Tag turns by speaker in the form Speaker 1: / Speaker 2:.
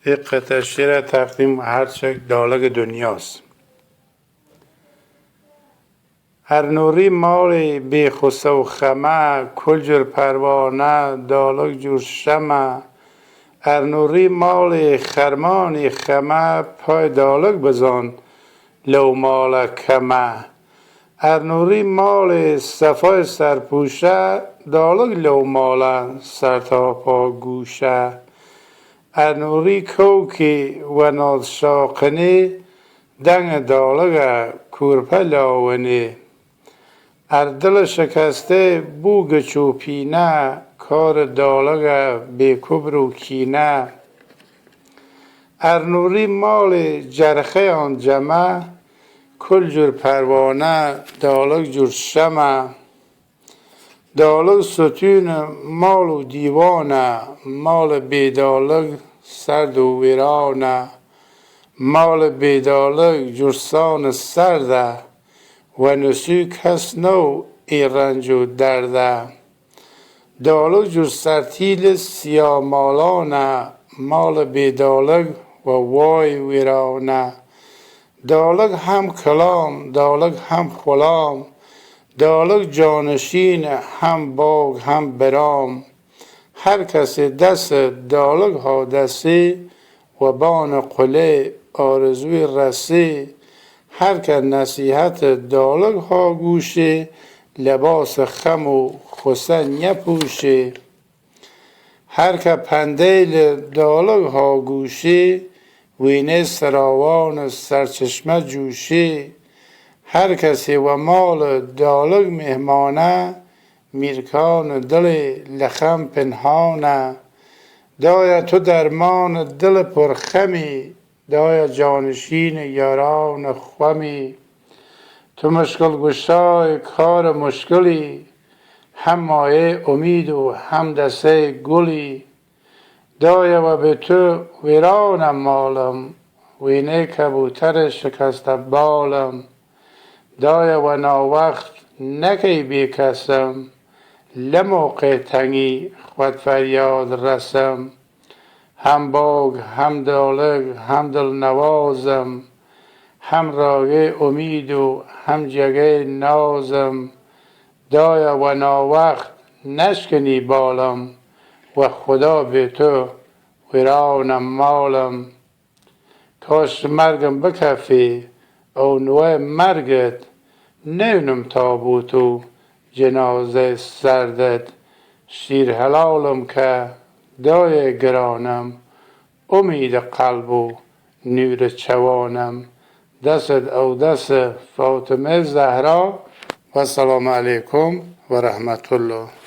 Speaker 1: یک قطعه شعر تقدیم هر چک دالگ دنیاست. هر نوری مال بی خسه و خمه، کل جور پروانه دالگ جور شمه. هر نوری مال خرمان خمه، پای دالگ بزن لو مال کمه. هر نوری مال صفای سرپوشه، دالگ لو مال سر تا پا گوشه. هر نوری کوکی و ناد شاقنی، دنگ دالگ کورپه لاونی. هر دل شکسته بوگ چوپینه، کار دالگ بی کبر و کینه. هر نوری مال جرخه آن جمع، کل جور پروانه دالگ جور شمع. دالگ ستون مال و دیوانه، مال بی دالگ سرد و ویرانه. مال بی دالگ جرسان سرده، و نسو کس نو ای رنج و درده. دالگ جور سرتیل سیاه مالانه، مال بی دالگ و وای ویرانه. دالگ هم کلام دالگ هم غلام، دالگ جانشین هم باغ هم برام. هر کسی دست دالگ ها دستی، و بان قله آرزوی رسی. هر که نصیحت دالگ ها گوشی، لباس خم و خسه نپوشی. هر که پندیل دالگ ها گوشی، وینه سراوان سرچشمه جوشی. هر کسی و مال دالگ مهمانه، میرکان دل لخم پنهانه. دایا تو درمان دل پرخمی، دایا جانشین یاران خمی. تو مشکل گشای کار مشکلی، هم مایه امید و هم دسته گلی. دایا و به تو ویرانم مالم، وینه کبوتر شکسته بالم. دایا و ناوقت نکی بی کسم، لموقع تنگی خود فریاد رسم. هم باغ هم دالگ هم دل نوازم، هم راگه امید و هم جگه نازم. دایا و ناوقت نشکنی بالم، و خدا به تو ویرانم مالم. کاش مرگم بکفی او نوع مرگت، نونم تابوت و جنازه سردت. شیر حلالم که دای گرانم، امید قلب و نور چوانم. دست او دست فاطمه زهرا، و السلام علیکم و رحمت الله.